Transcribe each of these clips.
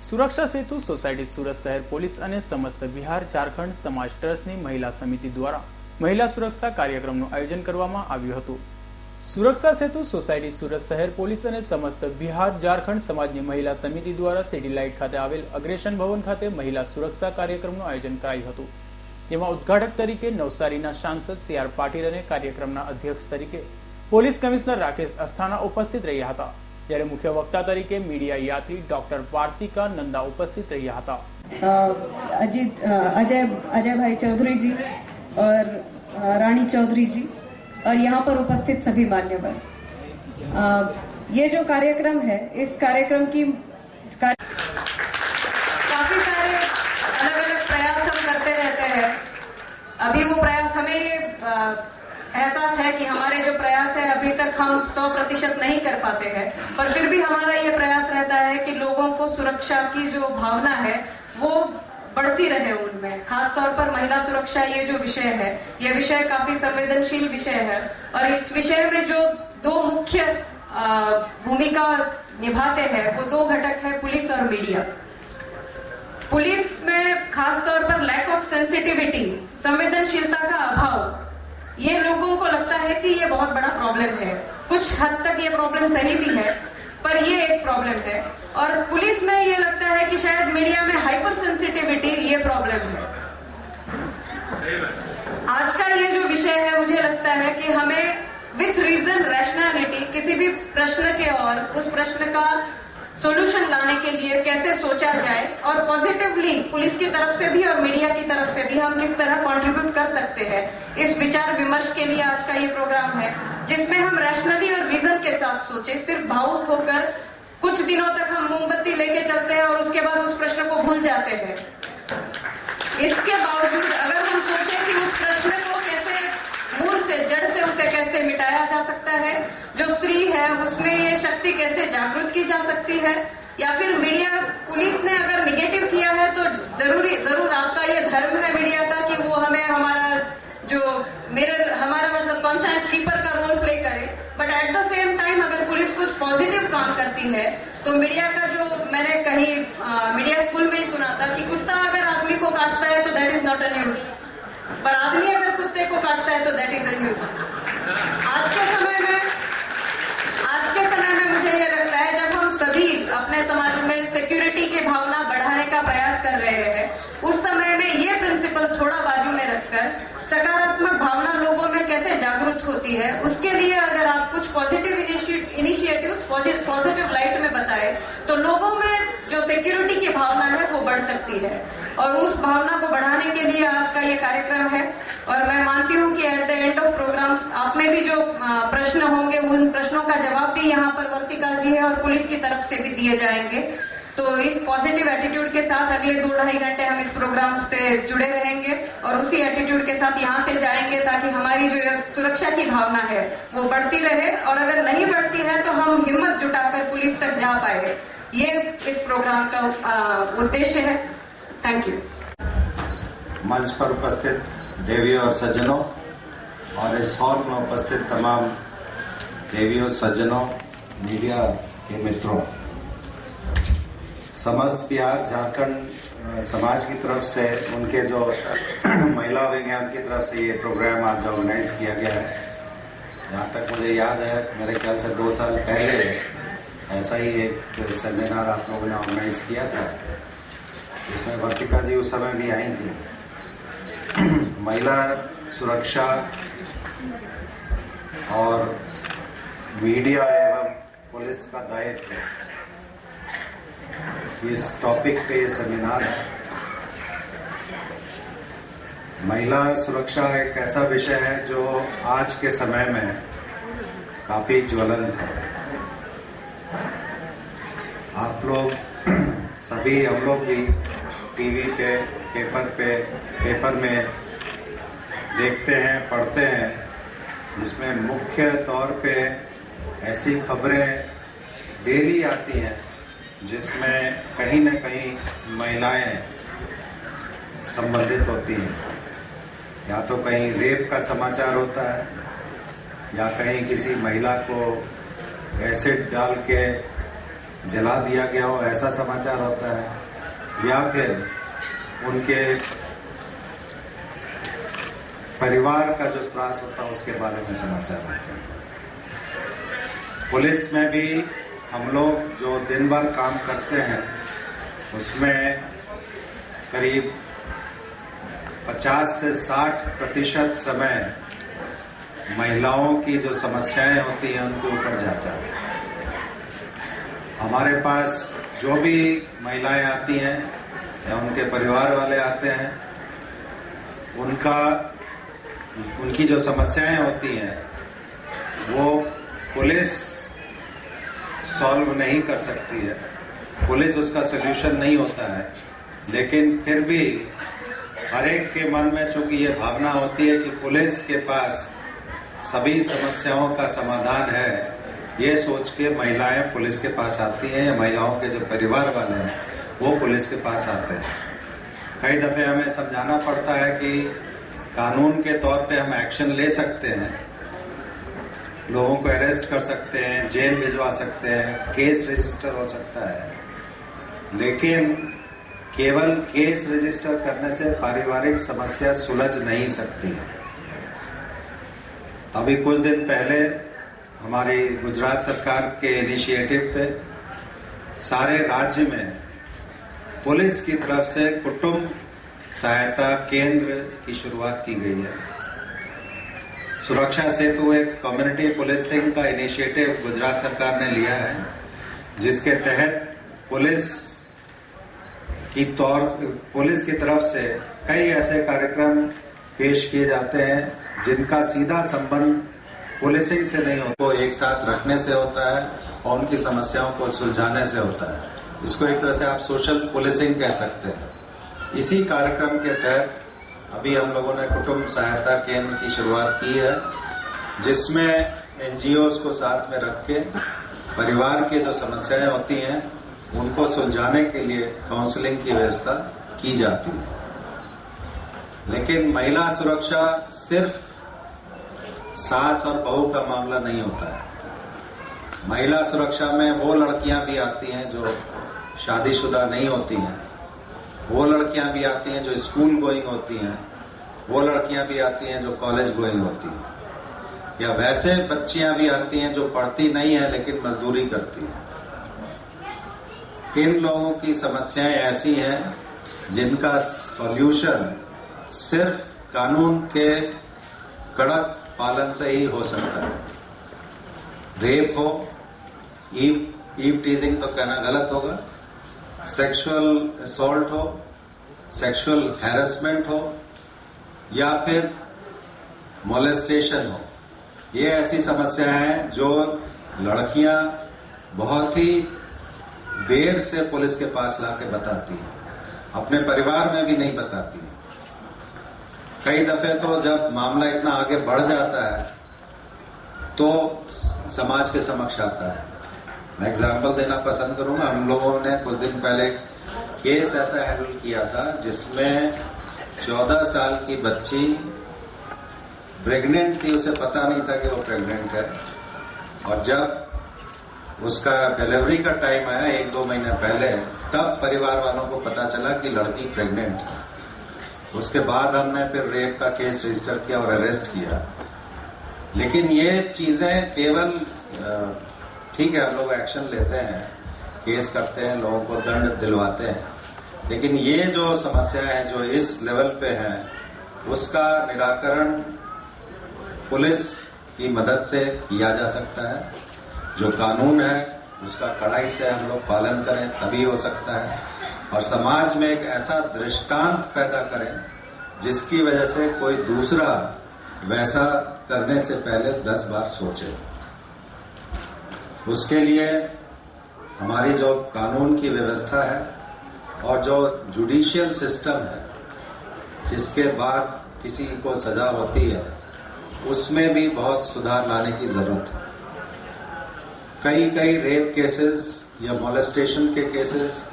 સુરક્ષા સેતુ સોસાયટી સુરત શહેર પોલીસ અને સમસ્ત બિહાર ઝારખંડ સમાજ ટ્રસ્ટની મહિલા સમિતિ દ્વારા મહિલા સુરક્ષા કાર્યક્રમનું આયોજન કરવામાં આવ્યું હતું। સુરક્ષા સેતુ સોસાયટી સુરત શહેર પોલીસ અને સમસ્ત બિહાર ઝારખંડ સમાજની મહિલા સમિતિ દ્વારા સેટેલાઇટ ખાતે આવેલ અગ્રેસન ભવન ખાતે મહિલા સુરક્ષા કાર્યક્રમનું આયોજન કરાયું હતું। જેમાં ઉદ્ઘાટક તરીકે નવસારીના સાંસદ CR પાટીલ અને કાર્યક્રમના અધ્યક્ષ તરીકે પોલીસ કમિશનર રાકેશ અસ્થાના ઉપસ્થિત રહ્યા હતા। જ્યારે મુખ્ય વક્તા તરીકે મીડિયા યાત્રી ડોક્ટર પાર્थिका नंदा उपस्थित रहा था। अजय भाई चौधरी जी और रानी चौधरी जी और यहाँ पर उपस्थित सभी मान्यवर, ये जो कार्यक्रम है, इस कार्यक्रम की काफी सारे अलग अलग प्रयास हम करते रहते हैं। अभी वो प्रयास हमें ये एहसास है कि हमारे जो प्रयास है अभी तक हम 100% नहीं कर पाते हैं, पर फिर भी हमारा ये प्रयास रहता है कि लोगों को सुरक्षा की जो भावना है वो बढ़ती रहे उनमें। खास तौर पर महिला सुरक्षा ये जो विषय है, ये विषय काफी संवेदनशील विषय है और इस विषय में जो दो मुख्य भूमिका निभाते हैं वो दो घटक है, पुलिस और मीडिया। पुलिस में खास तौर पर लैक ऑफ सेंसिटिविटी, संवेदनशीलता का अभाव, ये लोगों को लगता है कि ये बहुत बड़ा प्रॉब्लम है। कुछ हद तक ये प्रॉब्लम सही भी है, पर ये एक प्रॉब्लम है। और पुलिस में ये लगता है कि शायद मीडिया में हाइपर सेंसिटिविटी ये प्रॉब्लम है। आज का ये जो विषय है, मुझे लगता है कि हमें विथ रीजन रैशनैलिटी किसी भी प्रश्न के और उस प्रश्न का सॉल्यूशन लाने के लिए कैसे सोचा जाए और पॉजिटिवली पुलिस की तरफ से भी और मीडिया की तरफ से भी हम किस तरह कंट्रीब्यूट कर सकते हैं, इस विचार विमर्श के लिए आज का ये प्रोग्राम है, जिसमें हम रैशनली और रीजन के साथ सोचे। सिर्फ भावुक होकर कुछ दिनों तक हम मोमबत्ती लेके चलते हैं और उसके बाद उस प्रश्न को भूल जाते हैं। इसके बावजूद अगर हम सोचे कि उस प्रश्न को कैसे मूल से, जड़ से उसे कैसे मिटाया जा सकता है, जो स्त्री है उसमें ये शक्ति कैसे जागृत की जा सकती है, या फिर मीडिया पुलिस ने अगर निगेटिव किया है तो जरूर आपका ये धर्म है मीडिया का कि वो हमें हमारा मतलब कॉन्शियस कीपर का रोल प्ले करे, but at the same time अगर पुलिस कुछ पॉजिटिव काम करती है तो मीडिया का जो मैंने कहीं मीडिया स्कूल में ही सुना था कि कुत्ता अगर आदमी को काटता है तो that is not a news, पर आदमी अगर कुत्ते को काटता है तो दैट इज अ न्यूज। आज के समय में मुझे ये लगता है जब हम सभी अपने समाज में सिक्योरिटी की भावना बढ़ाने का प्रयास कर रहे हैं, उस समय में ये प्रिंसिपल थोड़ा बाजू में रखकर सकारात्मक भावना लोगों में कैसे जागृत होती है, उसके लिए अगर आप कुछ पॉजिटिव इनिशिएटिव्स पॉजिटिव लाइट में बताए तो लोगों में जो सिक्योरिटी की भावना है वो बढ़ सकती है। और उस भावना को बढ़ाने के लिए आज का ये कार्यक्रम है। और मैं मानती हूँ कि at the end of program आप में भी जो प्रश्न होंगे उन प्रश्नों का जवाब भी यहाँ पर वर्तिका जी है और पुलिस की तरफ से भी दिए जाएंगे। तो इस पॉजिटिव एटीट्यूड के साथ अगले 2-2.5 घंटे हम इस प्रोग्राम से जुड़े रहेंगे और उसी एटीट्यूड के साथ यहाँ से जाएंगे ताकि हमारी जो सुरक्षा की भावना है वो बढ़ती रहे, और अगर नहीं बढ़ती है तो हम हिम्मत जुटाकर पुलिस तक जा पाए। ये इस प्रोग्राम का उद्देश्य है। Thank you. मंच पर उपस्थित देवियों और सज्जनों और इस हॉल में उपस्थित तमाम देवियों, सज्जनों, मीडिया के मित्रों, समस्त बिहार झारखंड समाज की तरफ से उनके जो महिला विज्ञान की तरफ से ये प्रोग्राम आज ऑर्गेनाइज किया गया है। जहाँ तक मुझे याद है, मेरे ख्याल से 2 साल पहले ऐसा ही एक सेमिनार आप लोगों ने ऑर्गेनाइज किया था, जिसमें वर्तिका जी उस समय भी आई थी। महिला सुरक्षा और मीडिया एवं पुलिस का दायित्व, इस टॉपिक पे ये सेमिनार है। महिला सुरक्षा एक ऐसा विषय है जो आज के समय में काफी ज्वलंत है। आप लोग सभी, हम लोग भी टीवी पे, पेपर में देखते हैं, पढ़ते हैं, जिसमें मुख्य तौर पे ऐसी खबरें डेली आती हैं जिसमें कहीं न कहीं महिलाएं संबंधित होती हैं। या तो कहीं रेप का समाचार होता है, या कहीं किसी महिला को एसिड डाल के जला दिया गया हो ऐसा समाचार होता है, या फिर उनके परिवार का जो त्रास होता है उसके बारे में समाचार होते हैं। पुलिस में भी हम लोग जो दिन भर काम करते हैं उसमें करीब 50 से 60% समय महिलाओं की जो समस्याएं होती हैं उनके ऊपर जाता है। हमारे पास जो भी महिलाएं आती हैं या उनके परिवार वाले आते हैं, उनकी जो समस्याएं होती हैं वो पुलिस सॉल्व नहीं कर सकती है, पुलिस उसका सलूशन नहीं होता है। लेकिन फिर भी हर एक के मन में चूंकि ये भावना होती है कि पुलिस के पास सभी समस्याओं का समाधान है, ये सोच के महिलाएं पुलिस के पास आती हैं या महिलाओं के जो परिवार वाले हैं वो पुलिस के पास आते हैं। कई दफ़े हमें समझाना पड़ता है कि कानून के तौर पे हम एक्शन ले सकते हैं, लोगों को अरेस्ट कर सकते हैं, जेल भिजवा सकते हैं, केस रजिस्टर हो सकता है, लेकिन केवल केस रजिस्टर करने से पारिवारिक समस्या सुलझ नहीं सकती है। अभी कुछ दिन पहले हमारी गुजरात सरकार के इनिशिएटिव पे सारे राज्य में पुलिस की तरफ से कुटुंब सहायता केंद्र की शुरुआत की गई है। सुरक्षा सेतु एक कम्युनिटी पुलिसिंग का इनिशिएटिव गुजरात सरकार ने लिया है, जिसके तहत पुलिस की तरफ से कई ऐसे कार्यक्रम पेश किए जाते हैं जिनका सीधा संबंध पुलिसिंग से नहीं होता, वो एक साथ रखने से होता है और उनकी समस्याओं को सुलझाने से होता है। इसको एक तरह से आप सोशल पुलिसिंग कह सकते हैं। इसी कार्यक्रम के तहत अभी हम लोगों ने कुटुंब सहायता केंद्र की शुरुआत की है, जिसमें NGOs को साथ में रख के परिवार की जो समस्याएं होती हैं उनको सुलझाने के लिए काउंसलिंग की व्यवस्था की जाती है। लेकिन महिला सुरक्षा सिर्फ सास और बहू का मामला नहीं होता है। महिला सुरक्षा में वो लड़कियां भी आती हैं जो शादीशुदा नहीं होती हैं, वो लड़कियां भी आती हैं जो स्कूल गोइंग होती हैं, वो लड़कियां भी आती हैं जो कॉलेज गोइंग होती हैं, या वैसे बच्चियां भी आती हैं जो पढ़ती नहीं है लेकिन मजदूरी करती हैं। इन लोगों की समस्याएं ऐसी हैं जिनका सॉल्यूशन सिर्फ कानून के कड़क पालन से ही हो सकता है। रेप हो, ईव टीजिंग तो कहना गलत होगा, सेक्सुअल असॉल्ट हो, सेक्सुअल हैरेसमेंट हो, या फिर मोलेस्टेशन हो, ये ऐसी समस्याएं हैं जो लड़कियां बहुत ही देर से पुलिस के पास लाके बताती हैं, अपने परिवार में भी नहीं बताती। कई दफे तो जब मामला इतना आगे बढ़ जाता है तो समाज के समक्ष आता है। मैं एग्जाम्पल देना पसंद करूंगा। हम लोगों ने कुछ दिन पहले केस ऐसा हैंडल किया था जिसमें 14 साल की बच्ची प्रेग्नेंट थी, उसे पता नहीं था कि वो प्रेग्नेंट है, और जब उसका डिलीवरी का टाइम आया 1-2 महीने पहले, तब परिवार वालों को पता चला कि लड़की प्रेग्नेंट है। उसके बाद हमने फिर रेप का केस रजिस्टर किया और अरेस्ट किया। लेकिन ये चीजें केवल ठीक है, हम लोग एक्शन लेते हैं, केस करते हैं, लोगों को दंड दिलवाते हैं, लेकिन ये जो समस्या है जो इस लेवल पे है उसका निराकरण पुलिस की मदद से किया जा सकता है। जो कानून है उसका कड़ाई से हम लोग पालन करें तभी हो सकता है, और समाज में एक ऐसा दृष्टांत पैदा करें जिसकी वजह से कोई दूसरा वैसा करने से पहले 10 बार सोचे। उसके लिए हमारी जो कानून की व्यवस्था है और जो जुडिशियल सिस्टम है जिसके बाद किसी को सजा होती है, उसमें भी बहुत सुधार लाने की जरूरत है। कई रेप केसेस या मोलेस्टेशन के केसेस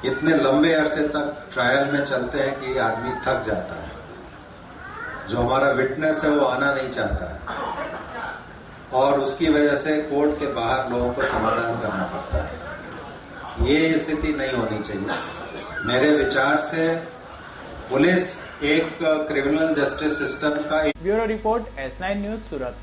इतने लंबे अरसे तक ट्रायल में चलते हैं कि आदमी थक जाता है। जो हमारा विटनेस है वो आना नहीं चाहता है और उसकी वजह से कोर्ट के बाहर लोगों को समाधान करना पड़ता है। ये स्थिति नहीं होनी चाहिए। मेरे विचार से पुलिस एक क्रिमिनल जस्टिस सिस्टम का ब्यूरो रिपोर्ट S9 न्यूज सूरत।